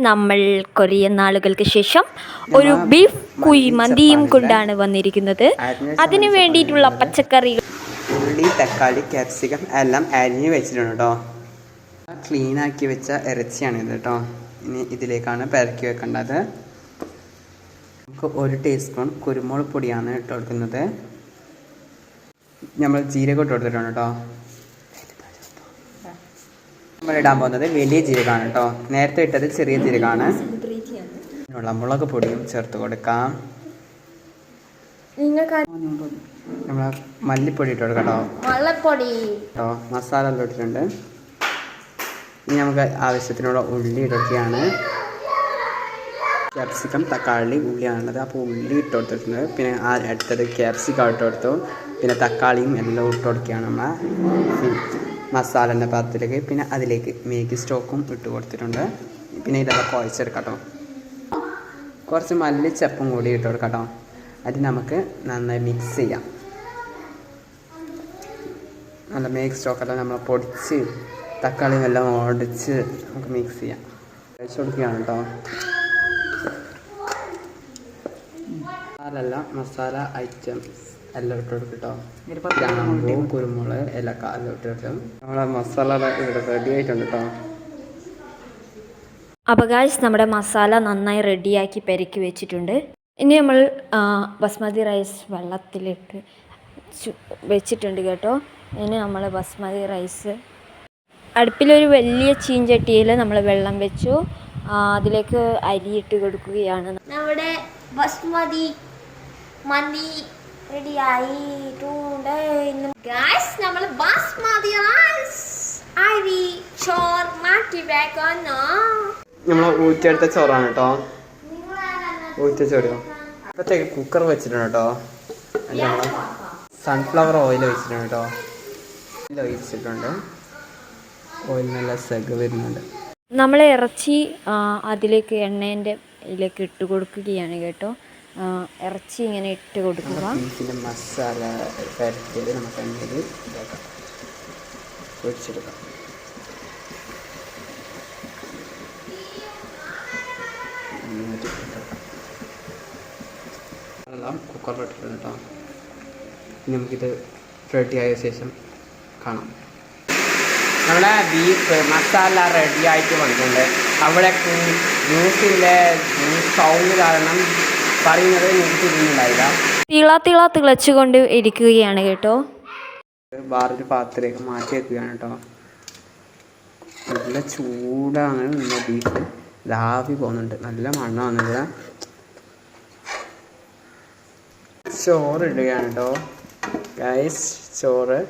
നമ്മൾ കുറേ നാളുകൾക്ക് ശേഷം ഒരു ബീഫ് കുഴിമന്തിയും കൊണ്ടാണ് വന്നിരിക്കുന്നത്. അതിനു വേണ്ടിയിട്ടുള്ള പച്ചക്കറികൾ ഉള്ളി, തക്കാളി, ക്യാപ്സിക്കം എല്ലാം അരിഞ്ഞ് വെച്ചിട്ടുണ്ട് കേട്ടോ. ക്ലീനാക്കി വെച്ച ഇറച്ചിയാണിത് കേട്ടോ. ഇനി ഇതിലേക്കാണ് പെരക്കി വെക്കേണ്ടത്. നമുക്ക് 1 ടീസ്പൂൺ കുരുമുളക് പൊടിയാണ് ഇട്ട് കൊടുക്കുന്നത്. നമ്മൾ ജീരകം ഇട്ട് കൊടുത്തിട്ടുണ്ട് കേട്ടോ. നമ്മൾ ഇടാൻ പോകുന്നത് വലിയ ജീരകമാണ് കേട്ടോ. നേരത്തെ ഇട്ടത് ചെറിയ ജീരകമാണ്. മുളക് പൊടിയും ചേർത്ത് കൊടുക്കാം. നമ്മൾ മല്ലിപ്പൊടി ഇട്ട് കൊടുക്കാം കേട്ടോ. മസാല എല്ലാം ഇട്ടിട്ടുണ്ട്. ഇനി നമുക്ക് ആവശ്യത്തിനുള്ള ഉള്ളി ഇട്ടൊക്കെയാണ്. ക്യാപ്സിക്കം, തക്കാളി, ഉള്ളിയാണുള്ളത്. അപ്പോൾ ഉള്ളി ഇട്ട് കൊടുത്തിട്ടുണ്ട്. പിന്നെ അടുത്തത് ക്യാപ്സിക്കം ഇട്ട് കൊടുത്തു. പിന്നെ തക്കാളിയും എല്ലാം ഇട്ട് കൊടുക്കുകയാണ് നമ്മൾ മസാലൻ്റെ പാത്രത്തിലേക്ക്. പിന്നെ അതിലേക്ക് മേഗി സ്റ്റോക്കും ഇട്ട് കൊടുത്തിട്ടുണ്ട്. പിന്നെ ഇതെല്ലാം കുഴച്ചെടുക്കാം കേട്ടോ. കുറച്ച് മല്ലിച്ചപ്പും കൂടി ഇട്ട് കൊടുക്കാം കേട്ടോ. അത് നമുക്ക് നന്നായി മിക്സ് ചെയ്യാം. നല്ല മേഗി സ്റ്റോക്കെല്ലാം നമ്മൾ പൊടിച്ച് തക്കാളിയും എല്ലാം ഉടച്ച് നമുക്ക് മിക്സ് ചെയ്യാം. കഴിച്ചു കൊടുക്കുകയാണ് കേട്ടോ. മസാല ഐറ്റംസ് എല്ലാം ഇട്ട് കൊടുക്കട്ടോ. ഗ്രാമ്പൂ, കുരുമുളക്, ഏലക്ക എല്ലാം ഇട്ടിട്ട് നമ്മളെ മസാല ഇവിടെ റെഡി ആയിട്ടുണ്ട് കേട്ടോ. അപ്പോൾ ഗായ്സ്, നമ്മുടെ മസാല നന്നായി റെഡിയാക്കി പെരക്കി വെച്ചിട്ടുണ്ട്. ഇനി നമ്മൾ ബസ്മതി റൈസ് വെള്ളത്തിലിട്ട് വെച്ചിട്ടുണ്ട് കേട്ടോ. ഇനി നമ്മൾ ബസ്മതി റൈസ് അടുപ്പിലൊരു വലിയ ചീഞ്ചട്ടിയിൽ നമ്മൾ വെള്ളം വെച്ചു. അതിലേക്ക് അരി ഇട്ട് കൊടുക്കുകയാണ്. നമ്മുടെ ബസ്മതി മന്തി റെഡിയായിട്ടുണ്ട്. ഗായ്സ്, നമ്മൾ ബസ്മതി റൈസ് അരി ചോറ് മാറ്റി വെക്കുന്നു. നമ്മൾ ഊറ്റിയെടുത്ത ചോറാണ് കേട്ടോ. ഊറ്റിയ ചോറ് ഇപ്പോഴത്തേക്ക് കുക്കർ വെച്ചിട്ടുണ്ട് കേട്ടോ. നമ്മൾ സൺഫ്ലവർ ഓയിൽ വെച്ചിട്ടുണ്ട് കേട്ടോ. ഓയിൽ ഒഴിച്ചിട്ടുണ്ട്. ഓയിൽ നല്ല സെഗ വരുന്നുണ്ട്. നമ്മൾ ഇറച്ചി അതിലേക്ക് എണ്ണേൻ്റെ ഇതിലേക്ക് ഇട്ട് കൊടുക്കുകയാണ് കേട്ടോ. ഇറച്ചി ഇങ്ങനെ ഇട്ട് കൊടുക്കുക. മസാല പരത്തിയത് നമുക്ക് എണ്ണയിൽ ഇതാക്കാം, പൊരിച്ചെടുക്കാം. അതെല്ലാം കുക്കറിലിട്ടിട്ടുണ്ട് കേട്ടോ. ഇനി നമുക്കിത് റെഡി ആയ ശേഷം കാണാം. നമ്മുടെ ബീഫ് മസാല റെഡി ആയിട്ട് വന്നിട്ടുണ്ട്. അവിടെ ജ്യൂസിൻ്റെ സൗണ്ട് കാരണം പറയുന്നത് എനിക്ക് ഇതിനുണ്ടായില്ല. തിളച്ചുകൊണ്ട് ഇരിക്കുകയാണ് കേട്ടോ. വേറൊരു പാത്രത്തിലേക്ക് മാറ്റി വെക്കുകയാണ് കേട്ടോ. നല്ല ചൂടാണ് നമ്മുടെ ബീഫ്. ലാവി പോകുന്നുണ്ട്, നല്ല മണമാണില്ല. ചോറ് ഇടുകയാണ് കേട്ടോ. ഗൈസ്, ചോറ്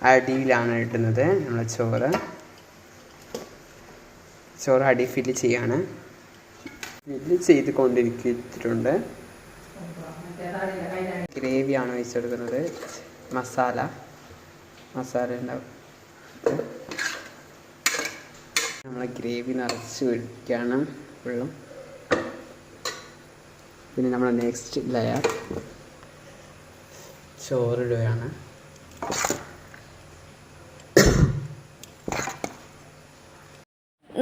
അടിയിലാണ് ഇടുന്നത്. നമ്മളെ ചോറ് അടി ഫില്ല് ചെയ്യാണ്. ഫില്ല് ചെയ്ത് കൊണ്ടിരിക്കുന്നുണ്ട്. ഗ്രേവിയാണ് ഒഴിച്ചെടുക്കുന്നത്. മസാല ഉണ്ടാവും. നമ്മൾ ഗ്രേവി നിറച്ച് ഒഴിക്കുകയാണ് വെള്ളം. പിന്നെ നമ്മൾ നെക്സ്റ്റ് ലെയർ ചോറിടുകയാണ്.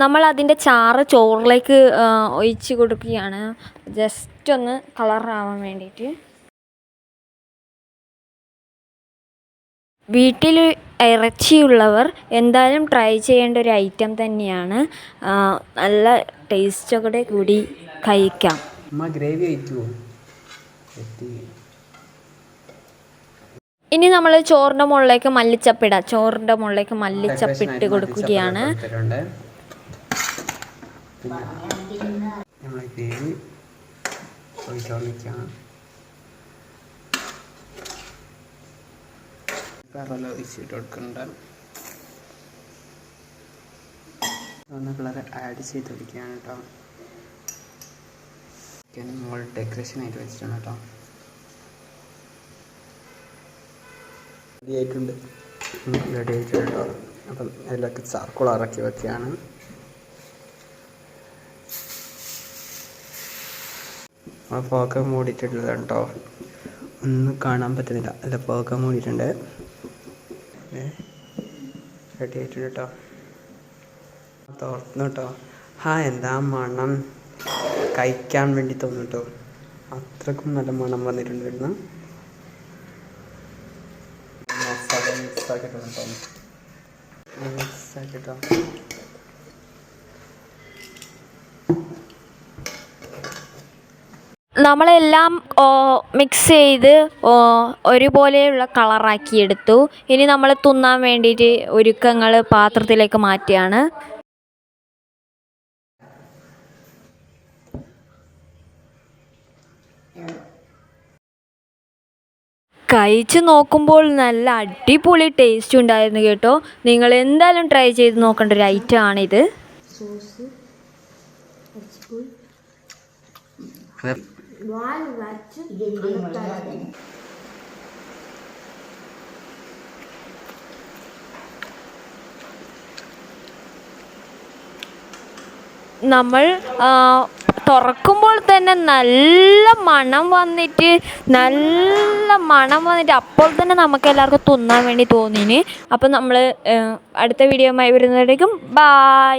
നമ്മൾ അതിൻ്റെ ചാറ് ചോറിലേക്ക് ഒഴിച്ച് കൊടുക്കുകയാണ്, ജസ്റ്റ് ഒന്ന് കളറാവാൻ വേണ്ടിയിട്ട്. വീട്ടിൽ ഇറച്ചിയുള്ളവർ എന്തായാലും ട്രൈ ചെയ്യേണ്ട ഒരു ഐറ്റം തന്നെയാണ്. നല്ല ടേസ്റ്റോടെ കൂടി കഴിക്കാം. ഇനി നമ്മൾ ചോറിൻ്റെ മുകളിലേക്ക് മല്ലിച്ചപ്പിടാം. ചോറിൻ്റെ മുകളിലേക്ക് മല്ലിച്ചപ്പിട്ട് കൊടുക്കുകയാണ്. കളർ ആഡ് ചെയ്ത് കൊടുക്കുകയാണ് കേട്ടോ. മുകളിൽ ഡെക്കറേഷൻ ആയിട്ട് വെച്ചിട്ടുണ്ട് കേട്ടോ. റെഡി ആയിട്ടുണ്ട് കേട്ടോ. അപ്പം അതിലൊക്കെ ചാർക്കോൾ ഇറക്കി വെക്കുകയാണ്. ആ പോക്ക മൂടിയിട്ടുള്ളത് കേട്ടോ. ഒന്നും കാണാൻ പറ്റുന്നില്ല. അല്ല, പോക്ക മൂടിയിട്ടുണ്ട്. റെഡി ആയിട്ടുണ്ട് കേട്ടോ. തുറന്നു കേട്ടോ. എന്താ മണം കഴിക്കാൻ വേണ്ടി തോന്നുട്ടോ. അത്രക്കും നല്ല മണം വന്നിട്ടുണ്ടായിരുന്നു. മസാല മിക്സാക്കിട്ടോ. നമ്മളെല്ലാം മിക്സ് ചെയ്ത് ഒരുപോലെയുള്ള കളറാക്കി എടുത്തു. ഇനി നമ്മൾ തിന്നാൻ വേണ്ടിയിട്ട് ഒരുക്കങ്ങൾ പാത്രത്തിലേക്ക് മാറ്റുകയാണ്. കഴിച്ച് നോക്കുമ്പോൾ നല്ല അടിപൊളി ടേസ്റ്റ് ഉണ്ടായിരുന്നു കേട്ടോ. നിങ്ങൾ എന്തായാലും ട്രൈ ചെയ്ത് നോക്കേണ്ട ഒരു ഐറ്റം ആണിത്. നമ്മൾ തുറക്കുമ്പോൾ തന്നെ നല്ല മണം വന്നിട്ട് അപ്പോൾ തന്നെ നമുക്ക് എല്ലാവർക്കും തിന്നാൻ വേണ്ടി തോന്നിന്. അപ്പം നമ്മൾ അടുത്ത വീഡിയോയുമായി വരുന്നതായിരിക്കും. Bye.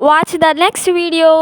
Watch the next video.